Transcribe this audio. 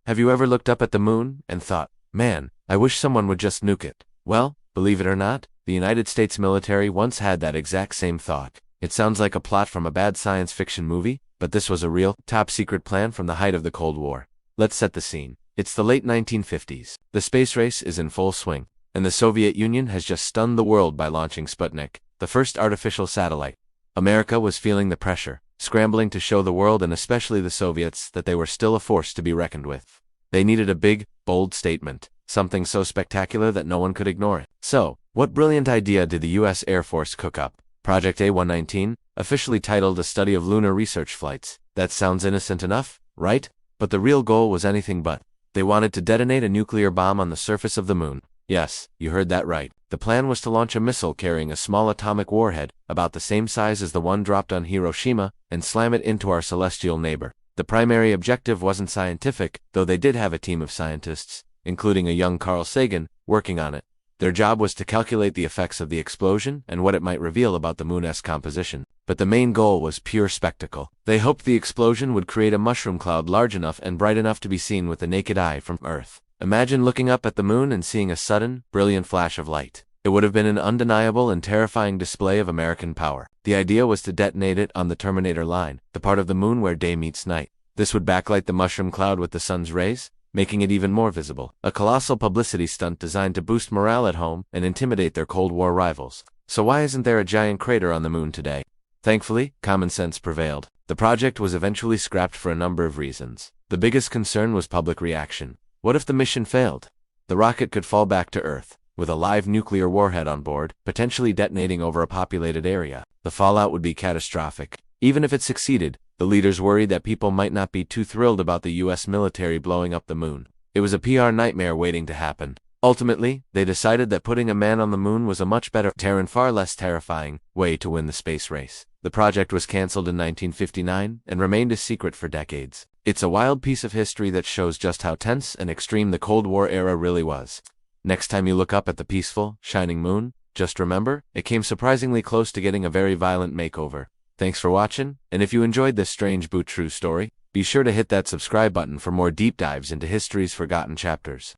Have you ever looked up at the moon and thought, man, I wish someone would just nuke it? Well, believe it or not, the United States military once had that exact same thought. It sounds like a plot from a bad science fiction movie, but this was a real, top-secret plan from the height of the Cold War. Let's set the scene. It's the late 1950s. The space race is in full swing, and the Soviet Union has just stunned the world by launching Sputnik, the first artificial satellite. America was feeling the pressure, scrambling to show the world and especially the Soviets that they were still a force to be reckoned with. They needed a big, bold statement, something so spectacular that no one could ignore it. So, what brilliant idea did the U.S. Air Force cook up? Project A119, officially titled A Study of Lunar Research Flights. That sounds innocent enough, right? But the real goal was anything but. They wanted to detonate a nuclear bomb on the surface of the moon. Yes, you heard that right. The plan was to launch a missile carrying a small atomic warhead, about the same size as the one dropped on Hiroshima, and slam it into our celestial neighbor. The primary objective wasn't scientific, though they did have a team of scientists, including a young Carl Sagan, working on it. Their job was to calculate the effects of the explosion and what it might reveal about the moon's composition. But the main goal was pure spectacle. They hoped the explosion would create a mushroom cloud large enough and bright enough to be seen with the naked eye from Earth. Imagine looking up at the moon and seeing a sudden, brilliant flash of light. It would have been an undeniable and terrifying display of American power. The idea was to detonate it on the Terminator line, the part of the moon where day meets night. This would backlight the mushroom cloud with the sun's rays, making it even more visible. A colossal publicity stunt designed to boost morale at home and intimidate their Cold War rivals. So why isn't there a giant crater on the moon today? Thankfully, common sense prevailed. The project was eventually scrapped for a number of reasons. The biggest concern was public reaction. What if the mission failed? The rocket could fall back to Earth, with a live nuclear warhead on board, potentially detonating over a populated area. The fallout would be catastrophic. Even if it succeeded, the leaders worried that people might not be too thrilled about the U.S. military blowing up the moon. It was a PR nightmare waiting to happen. Ultimately, they decided that putting a man on the moon was a much better and far less terrifying way to win the space race. The project was cancelled in 1959 and remained a secret for decades. It's a wild piece of history that shows just how tense and extreme the Cold War era really was. Next time you look up at the peaceful, shining moon, just remember, it came surprisingly close to getting a very violent makeover. Thanks for watching, and if you enjoyed this strange but true story, be sure to hit that subscribe button for more deep dives into history's forgotten chapters.